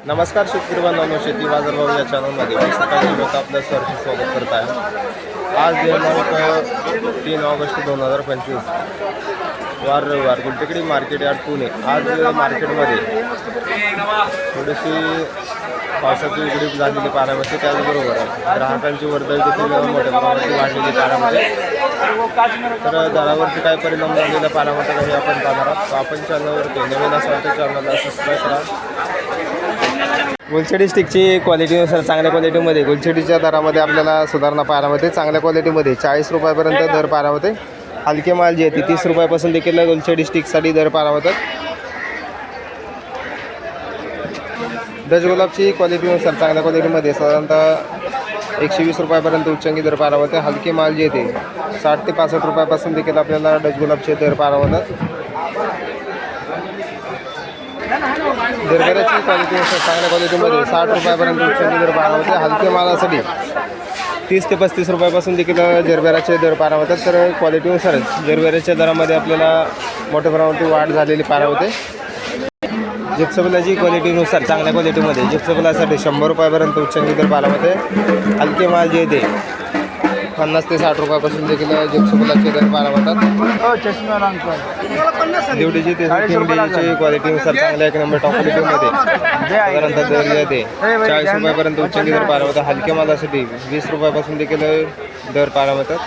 नमस्कार शेतकरी बांधवांनो, शेती बाजारभाव या चॅनलमध्ये मी सकाळी लोक आपलं सहर्ष स्वागत करत आहे. आज दिनांक 3 ऑगस्ट 2025 वार रविवार गुलटेकडी मार्केट यार्ड पुणे. आज मार्केटमध्ये थोडीशी पावसाची उघडीप झालेली पाहायला मिळते. त्याचबरोबर ग्राहकांची वर्दळ देखील मोठ्या प्रमाणात वाढलेली पाहायला मिळते. तर दरावरती काय परिणाम झालेला पाहायला मिळतं हे आपण पाहणार आहोत. आपण चॅनलवरती नवीन असाल तर चॅनलला सबस्क्राईब करा. गुलछडी स्टिकची क्वालिटीनुसार चांगल्या क्वालिटीमध्ये गुलछडीच्या दरामध्ये आपल्याला सुधारणा पाहायला मिळते. चांगल्या क्वालिटीमध्ये 40 रुपयापर्यंत दर पाहायला मिळते. हलके माल जे आहे ते 30 रुपयापासून देखील गुलछडी स्टिकसाठी दर पाहायला मिळतात. डच गुलाबची क्वालिटीनुसार चांगल्या क्वालिटीमध्ये साधारणतः 120 रुपयापर्यंत उच्चांकी दर पाहायला मिळते. हलके माल जे आहे ते 60 ते 65 रुपयापासून देखील आपल्याला डच गुलाबचे दर पाहायला मिळतात. जरबेराची क्वालिटीनुसार चांगल्या क्वालिटीमध्ये 60 रुपयापर्यंत उच्चांकी दर पाहायला मिळते. हलके मालासाठी 30 ते 35 रुपयापासून देखील जरबेराचे दर पाहायला मिळतात. तर क्वालिटीनुसारच जरबेराच्या दरामध्ये आपल्याला मोठ्या प्रमाणात वाढ झालेली पाहायला मिळते. जिप्सबलाची क्वालिटीनुसार चांगल्या क्वालिटीमध्ये जिप्सबलासाठी 100 रुपयापर्यंत उच्चांकी दर पाहायला मिळते. हलके माल जे ते 50 ते 60 रुपयापासून देखील जिप्सबलाचे दर पाहायला मिळतात. दिवडीची ते किंगडीची क्वालिटीनुसार चांगल्या एक नंबर टॉप क्वालिटीमध्ये साधारणतः दर जे ते 40 रुपयापर्यंत उच्चांकी दर पाहायला मिळतात. हलके मालासाठी 20 रुपयापासून देखील दर पाहायला मिळतात.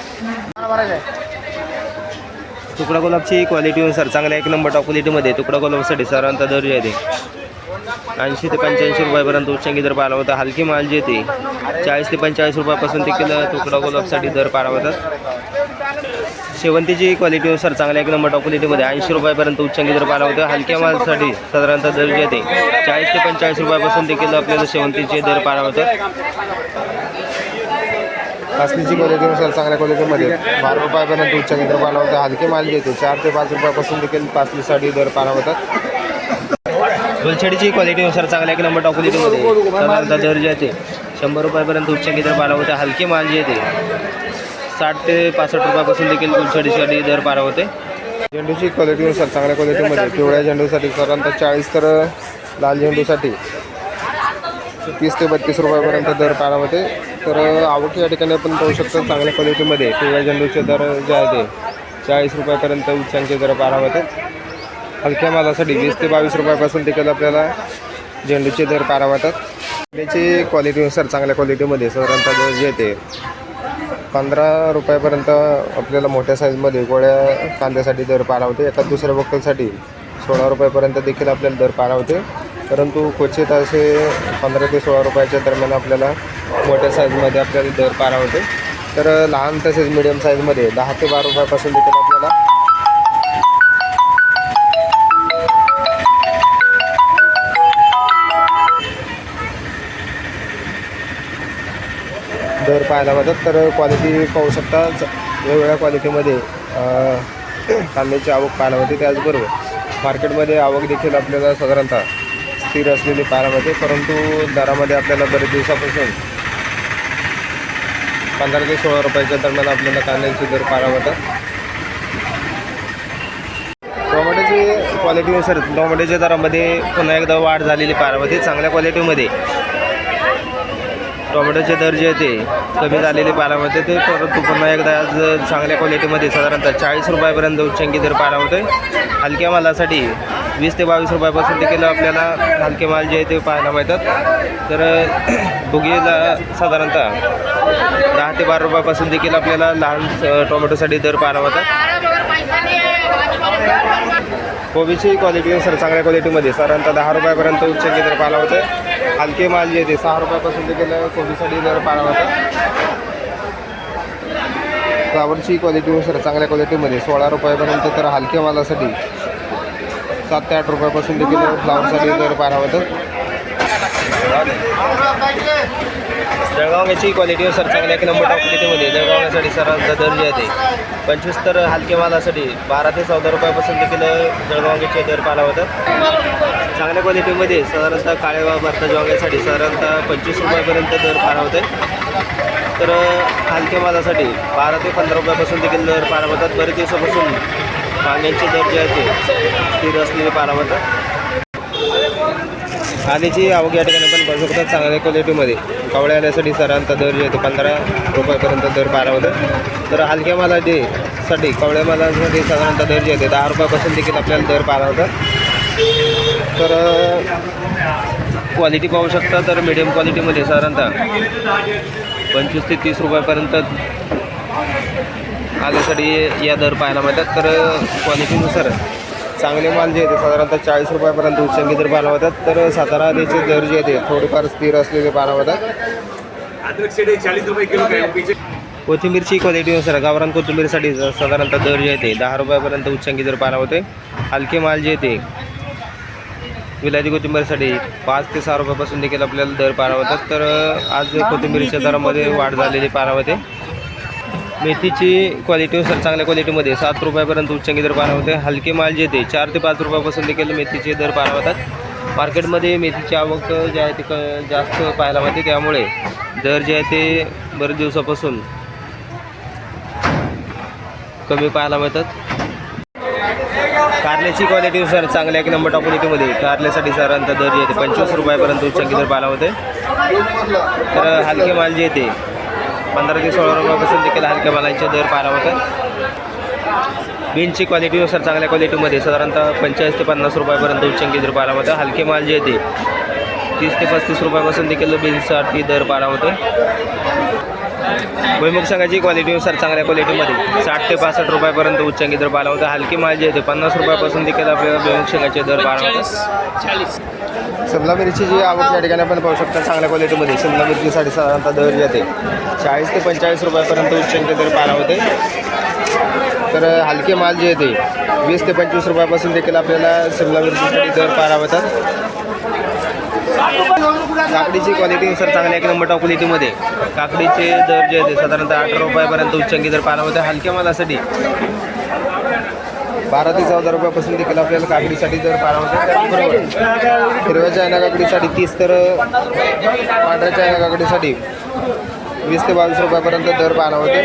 तुकडा गुलाबची क्वालिटीनुसार चांगल्या एक नंबर टॉप क्वालिटीमध्ये तुकडा गुलाबसाठी साधारणतः दर जे आहे 80 ते 85 रुपयापर्यंत उच्चांकी दर पाहायला मिळतात. हलकी माल जे ते 40 ते 45 रुपयापासून देखील तुकडा गुलाबसाठी दर पाहायला मिळतात. शेवंतीची क्वालिटीनुसार चांगल्या एक नंबर टॉप क्वालिटीमध्ये 80 रुपयापर्यंत उच्चांकी दर पाहायला मिळतात. हलक्या मालासाठी साधारणतः दर जे ते 40 ते 45 रुपयापासून देखील आपल्याला शेवंतीचे दर पाहायला मिळतात. कासनीची क्वालिटीनुसार चांगल्या क्वालिटीमध्ये 12 रुपयापर्यंत उच्चांकी दर पाहायला मिळतात. हलके माल जे ते 4 ते 5 रुपयापासून देखील कासनीसाठी दर पाहायला मिळतात. गुलछडीची क्वालिटीनुसार चांगल्या एक नंबर टॉप क्वालिटीमध्ये साधारणतः दर जे ते 100 रुपयापर्यंत उच्चांकी दर पाहायला मिळतात. हलके माल जे ते 60 ते 65 रुपयापासून देखील गुलछडीसाठी दर पाहायला होते. झेंडूची क्वालिटीनुसार चांगल्या क्वालिटीमध्ये पिवळ्या झेंडूसाठी साधारणतः 40 तर लाल झेंडूसाठी 30 ते 32 रुपयापर्यंत दर पाहायला होते. तर आवक या ठिकाणी आपण पाहू शकतो. चांगल्या क्वालिटीमध्ये पिवळ्या झेंडूचे दर जे आहे ते 40 रुपयापर्यंत उच्चांकी दर पाहायला होते. हलक्या मालासाठी 20 ते 22 रुपयापासून देखील आपल्याला झेंडूचे दर पाहायला मिळतात. त्याची क्वालिटीनुसार चांगल्या क्वालिटीमध्ये साधारणतः दर जे ते 15 रुपयापर्यंत आपल्याला मोठ्या साईजमध्ये गोळ्या कांद्यासाठी दर पाहायला होते. एका दुसऱ्या बक्कलसाठी 16 रुपयापर्यंत देखील आपल्याला दर पाहायला होते. परंतु क्वचित असे 15 ते 16 रुपयाच्या दरम्यान आपल्याला मोठ्या साईजमध्ये आपल्याला दर पाहायला होते. तर लहान तसेच मिडियम साईजमध्ये 10 ते 12 रुपयापासून देखील आपल्याला दर पाहायला मिळतात. तर क्वालिटी पाहू शकता. वेगवेगळ्या क्वालिटीमध्ये कांद्याची आवक पाहायला मिळते. त्याचबरोबर मार्केटमध्ये आवक देखील आपल्याला साधारणतः स्थिर असलेली पाहायला मिळते. परंतु दरामध्ये आपल्याला बरेच दिवसापासून 15 ते 16 रुपयाच्या दरम्यान आपल्याला कांद्याचे दर पाहायला मिळतात. टोमॅटोची क्वालिटीनुसार टोमॅटोच्या दरामध्ये पुन्हा एकदा वाढ झालेली पाहायला मिळते. चांगल्या क्वालिटीमध्ये टोमॅटोचे दर जे ते कमी झालेले पाहायला मिळते. ते परंतु पुन्हा एकदा आज चांगल्या क्वालिटीमध्ये साधारणतः 40 रुपयापर्यंत उच्चांकी दर पाहायला होते. हलक्या मालासाठी 20 ते 22 रुपयापासून देखील आपल्याला हलके माल जे ते पाहायला मिळतात. तर बुगीला साधारणतः 10 ते 12 रुपयापासून देखील आपल्याला लहान टोमॅटोसाठी दर पाहायला मिळतात. कोबीची क्वालिटीनुसार चांगल्या क्वालिटीमध्ये साधारणतः 10 रुपयापर्यंत उच्चांकी दर पाहायला होते. हलके माल जे ते 6 रुपयापासून देखील कोबीसाठी दर पाहायला होता. फ्लावरची क्वालिटीनुसार चांगल्या क्वालिटीमध्ये 16 रुपयापर्यंत तर हलक्या मालासाठी 7 ते 8 रुपयापासून देखील फ्लावरसाठी दर पाहायला होतं. जळगावची क्वालिटीनुसार चांगल्या एक नंबर टॉप क्वालिटीमध्ये जळगावण्यासाठी सर्वात दर जे आहे ते 25 तर हलके मालासाठी 12 ते 14 रुपयापासून देखील जळगावचे दर पाहायला होतात. चांगल्या क्वालिटीमध्ये साधारणतः काळ्या भरता वांग्यासाठी साधारणतः 25 रुपयापर्यंत दर पाहायला होते. तर हलक्या मालासाठी 12 ते 15 रुपयापासून देखील दर पाहायला होतात. बरेच दिवसापासून वांग्यांचे दर जे आहेत ते स्थिर असलेले पाहायला होतात. आधीची आवक या ठिकाणी पण बघू शकतात चांगल्या क्वालिटीमध्ये. कवळ्या आल्यासाठी साधारणतः दर जे आहे 15 रुपयापर्यंत दर पारा होतं. तर हलक्या मालासाठी कवळ्या मालासाठी साधारणतः दर जे आहे 10 रुपयापासून देखील आपल्याला दर पारा होतं. तर क्वालिटी पाहू शकता. तर मीडियम क्वालिटीमध्ये साधारणतः 25 ते 30 रुपयापर्यंत आल्यासाठी या दर पाहायला मिळतात. तर क्वालिटीनुसार चांगले माल जे आहे साधारणतः 40 रुपयापर्यंत उच्चांकी दर पाहायला मिळतात. तर सातारा आधीचे दर जे आहे थोडेफार स्थिर असलेले पाहायला मिळतात. कोथिंबीरची क्वालिटीनुसार गावरान कोथिंबीरसाठी साधारणतः दर जे आहे ते 10 रुपयापर्यंत उच्चांकी दर पाहायला होते. हलके माल जे आहे विलायती कोथिंबीरसाठी 5 ते 6 रुपयापासून देखील आपल्याला दर पाहायला होतात. तर आज कोथिंबीरीच्या दरामध्ये वाढ झालेली पाहायला होते. मेथीची क्वालिटीनुसार चांगल्या क्वालिटीमध्ये 7 रुपयापर्यंत उच्चांकी दर पाहायला होते. हलके माल जे ते 4 ते 5 रुपयापासून देखील मेथीचे दर पाहायला होतात. मार्केटमध्ये मेथीची आवक जे आहे ते जास्त पाहायला मिळते. त्यामुळे दर जे आहे ते बरेच दिवसापासून कमी पाहायला मिळतात. कारल्याची क्वालिटीनुसार चांगल्या एक नंबर टॉप क्वालिटीमध्ये कारल्यासाठी साधारणतः दर जे आहे 25 रुपयापर्यंत उच्चांकी दर पाहायला होते. तर हलके माल जे ते 15 ते 16 रुपयापासून देखील हलक्या मालांचे दर पाहायला होतात. बीनची क्वालिटीनुसार चांगल्या क्वालिटीमध्ये साधारणतः 45 ते 50 रुपयापर्यंत उच्चांकी दर पाहायला होतं. हलके माल जे ते 30 ते 35 रुपयापासून देखील बीनसाठी दर पाहायला होते. भुईमुग शेंगाची क्वालिटीनुसार चांगल्या क्वालिटीमध्ये 60 ते 65 रुपयापर्यंत उच्चांकी दर पाहायला होता. हलकी माल जे ते 50 रुपयापासून देखील आपल्याला भुईमुग शेंगाचे दर पाहायला होतात. शिमला मिरची जी आवक या ठिकाणी आपण पाहू शकता चांगल्या क्वालिटीमध्ये शिमला मिरचीसाठी साधारणतः दर जे ते 40 ते 45 रुपयापर्यंत उच्चांकी दर पाहायला होते. तर हलके माल जे ते 20 ते 25 रुपयापासून देखील आपल्याला शिमला मिरचीसाठी दर पाहायला होतात. काकडीची क्वालिटीनुसार चांगल्या एक नंबर टॉप क्वालिटीमध्ये काकडीचे दर जे आहे साधारणतः 18 रुपयापर्यंत उच्चांकी दर पाहायला होते. हलक्या मालासाठी 12 ते 14 रुपयापासून देखील आपल्याला काकडीसाठी दर पाहायला होते. बरोबर हिरव्या चायना काकडीसाठी 30 तर पांढऱ्या चायना काकडीसाठी 20 ते 22 रुपयापर्यंत दर पाहायला होते.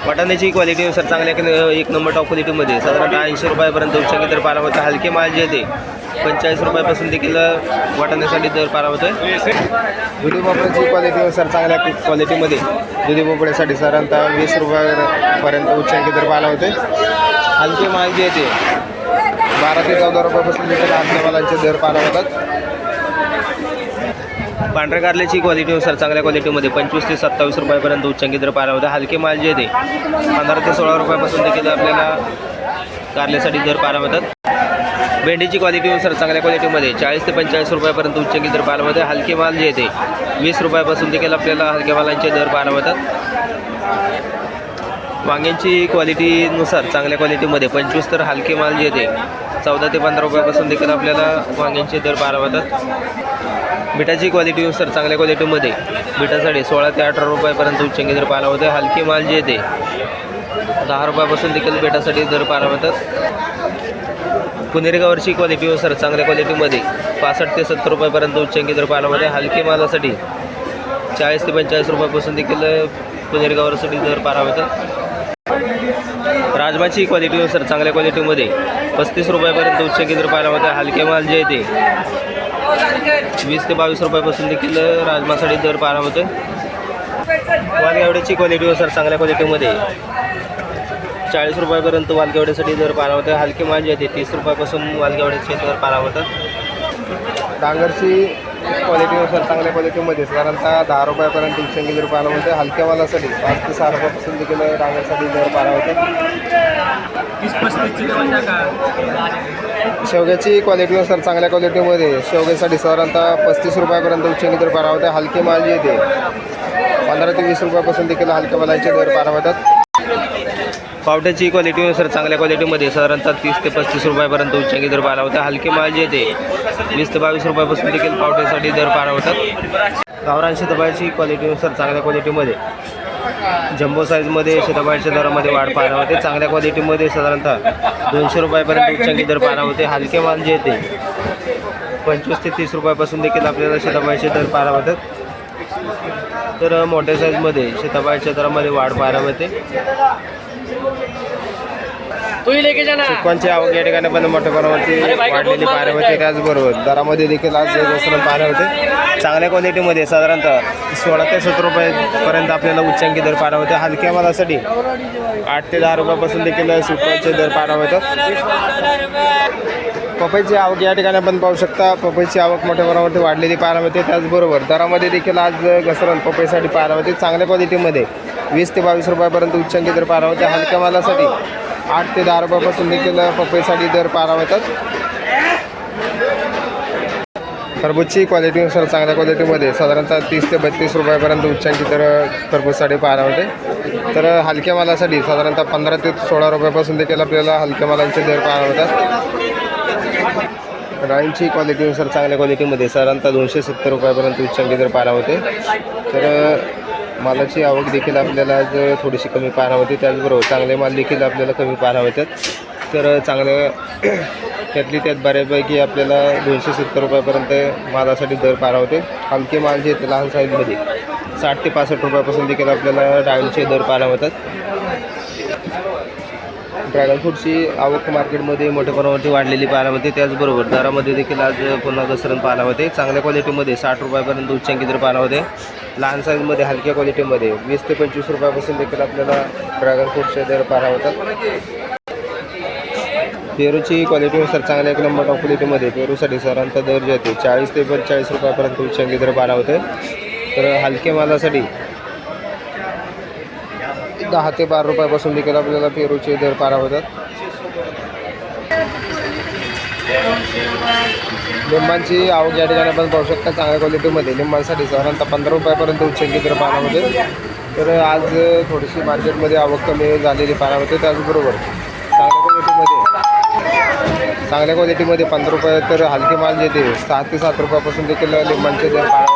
वाटाण्याची क्वालिटीनुसार चांगल्या एक नंबर टॉप क्वालिटीमध्ये साधारणतः 80 रुपयापर्यंत उच्चांकी दर पाहायला होते. हलके माल जे ते 45 रुपयापासून देखील वाटाण्यासाठी दर पाहायला होते. दुधी भोपळ्याची क्वालिटीनुसार चांगल्या क्वालिटीमध्ये दुधी भोपळ्यासाठी साधारणतः 20 रुपयापर्यंत उच्चांकी दर पाहायला होते. हलके माल जे ते 12 ते 14 रुपयापासून देखील हलक्या मालांचे दर पाहायला होतात. पांढऱ्या कारल्याची क्वालिटीनुसार चांगल्या क्वालिटीमध्ये 25 ते 27 रुपयापर्यंत उच्चांकी दर पाहायला होता. हलके माल जे ते 15 ते 16 रुपयापासून देखील आपल्याला कारल्यासाठी दर पाहायला होतात. भेंडीची क्वालिटीनुसार चांगल्या क्वालिटीमध्ये 40 ते 45 रुपयापर्यंत उच्चांकी दर पाहायला होते. हलके माल जे ते 20 रुपयापासून देखील आपल्याला हलक्या मालांचे दर पाहायला होतात. वांग्यांची क्वालिटीनुसार चांगल्या क्वालिटीमध्ये 25 तर हलके माल जे ते 14 ते 15 रुपयापासून देखील आपल्याला वांग्यांचे दर पाहायला होतात. बिटाची क्वालिटीनुसार चांगल्या क्वालिटीमध्ये बिटासाठी 16 ते 18 रुपयापर्यंत उच्चांकी दर पाहायला होते. हलके माल जे ते 10 रुपयापासून देखील बिटासाठी दर पाहायला होतात. पुनेरगावरची क्वालिटीनुसार चांगल्या क्वालिटीमध्ये 65 ते 70 रुपयापर्यंत उच्चांकी दर पाहायला होते. हलके मालासाठी 40 ते 45 रुपयापासून देखील पुनेरगावरसाठी दर पाहायला होतात. राजमाची क्वालिटीनुसार चांगल्या क्वालिटीमध्ये 35 रुपयापर्यंत उच्चांकी दर पाहायला होते. हलके माल जे ते 20 ते 22 रुपयापासून देखील राजमासाठी दर पाहायला होते. वालगेवड्याची क्वालिटीनुसार चांगल्या क्वालिटीमध्ये 40 रुपयापर्यंत वालगेवड्यासाठी दर पाहायला होते. हलके माल जे आहे 30 रुपयापासून वालगेवड्याचे दर पाहायला होतात. डांगरची क्वालिटीनुसार चांगल्या क्वालिटीमध्ये साधारणतः 10 रुपयापर्यंत उच्चांकी दर पाहायला होते. हलक्या मालासाठी 5 ते 6 रुपयापासून देखील डांगरसाठी दर पाहायला होते. शेवग्याची क्वालिटीनुसार चांगल्या क्वालिटीमध्ये शेवग्यासाठी साधारणतः 35 रुपयापर्यंत उच्चांकी दर पाहायला होते. हलके माल जे ते 15 ते 20 रुपयापासून देखील हलक्या मालांचे दर पाहायला होतात. पावट्याची क्वालिटीनुसार चांगल्या क्वालिटीमध्ये साधारणतः 30 ते 35 रुपयापर्यंत उच्चांकी दर पाहायला होता. हलके माल जे ते 20 ते 22 रुपयापासून देखील पावट्यासाठी दर पाहायला होतात. गावरान शेताबाळची क्वालिटीनुसार चांगल्या क्वालिटीमध्ये जम्बो साईजमध्ये शेताबाळच्या दरामध्ये वाढ पाहायला होते. चांगल्या क्वालिटीमध्ये साधारणतः 200 रुपयापर्यंत उच्चांकी दर पाहायला होते. हलके माल जे ते 25 ते 30 रुपयापासून देखील आपल्याला शेताबाळचे दर पाहायला होतात. तर मोठ्या साईजमध्ये शेताबाळच्या दरामध्ये वाढ पाहायला मिळते. चिकवांची आवक या ठिकाणी पण मोठ्या प्रमाणावरती वाढलेली पाहायला होते. त्याचबरोबर दरामध्ये देखील आज घसरण पाहायला होते. चांगल्या क्वालिटीमध्ये साधारणतः 16 ते 17 रुपयेपर्यंत आपल्याला उच्चांकी दर पाहायला होते. हलक्या मालासाठी 8 ते 10 रुपयापासून देखील चिकवांचे दर पाहायला होतात. पपईची आवक या ठिकाणी आपण पाहू शकता. पपईची आवक मोठ्या प्रमाणावरती वाढलेली पाहायला मिळते. त्याचबरोबर दरामध्ये देखील आज घसरण पपईसाठी पाहायला होते. चांगल्या क्वालिटीमध्ये 20 ते 22 रुपयापर्यंत उच्चांकी दर पाहायला होते. हलक्या मालासाठी 8 ते 10 रुपयापासून देखील पपईसाठी दर पाहायला होतात. खरबूजची क्वालिटीनुसार चांगल्या क्वालिटीमध्ये साधारणतः 30 ते 32 रुपयापर्यंत उच्चांकी दर खरबूजसाठी पाहायला होते. तर हलक्या मालासाठी साधारणतः 15 ते 16 रुपयापासून देखील आपल्याला हलक्या मालांचे दर पाहायला होतात. डाळींची क्वालिटीनुसार चांगल्या क्वालिटीमध्ये साधारणतः 270 रुपयापर्यंत उच्चांकी दर पाहायला होते. तर मालाची आवक देखील आपल्याला आज थोडीशी कमी पाहायला होते. त्याचबरोबर चांगले माल देखील आपल्याला कमी पाहायला होतात. तर चांगल्या त्यातली त्यात बऱ्यापैकी आपल्याला 270 रुपयापर्यंत मालासाठी दर पाहायला होते. हलके माल जे आहेत लहान साईजमध्ये 60 ते 65 रुपयापासून देखील आपल्याला डाळींचे दर पाहायला होतात. ड्रॅगन फ्रूटची आवक मार्केटमध्ये मोठ्या प्रमाणावरती वाढलेली पाहायला होते. त्याचबरोबर दरामध्ये देखील आज पुन्हा घसरण पाहायला होते. चांगल्या क्वालिटीमध्ये 60 रुपयापर्यंत उच्चांकी दर पाहायला होते. लहान साईजमध्ये हलक्या क्वालिटीमध्ये 20 ते 25 रुपयापासून देखील आपल्याला ड्रॅगन फ्रूटचे दर पाहायला होतात. पेरूची क्वालिटीनुसार चांगल्या एक नंबर टॉप क्वालिटीमध्ये पेरूसाठी साधारणतः दर जे होते 40 ते 45 रुपयापर्यंत उच्चांकी दर पाहायला होते. तर हलक्या मालासाठी 10 ते 12 रुपयापासून देखील आपल्याला पेरूचे दर पाहायला होतात. लिंबांची आवक या ठिकाणी आपण पाहू शकता. चांगल्या क्वालिटीमध्ये लिंबांसाठी साधारणतः 15 रुपयापर्यंत उच्चांकी दर पाहायला होते. तर आज थोडीशी मार्केटमध्ये आवक कमी झालेली पाहायला होते. त्याचबरोबर चांगल्या क्वालिटीमध्ये 15 रुपये तर हलके माल जे ते 6 ते 7 रुपयापासून देखील लिंबांचे दर पाहायला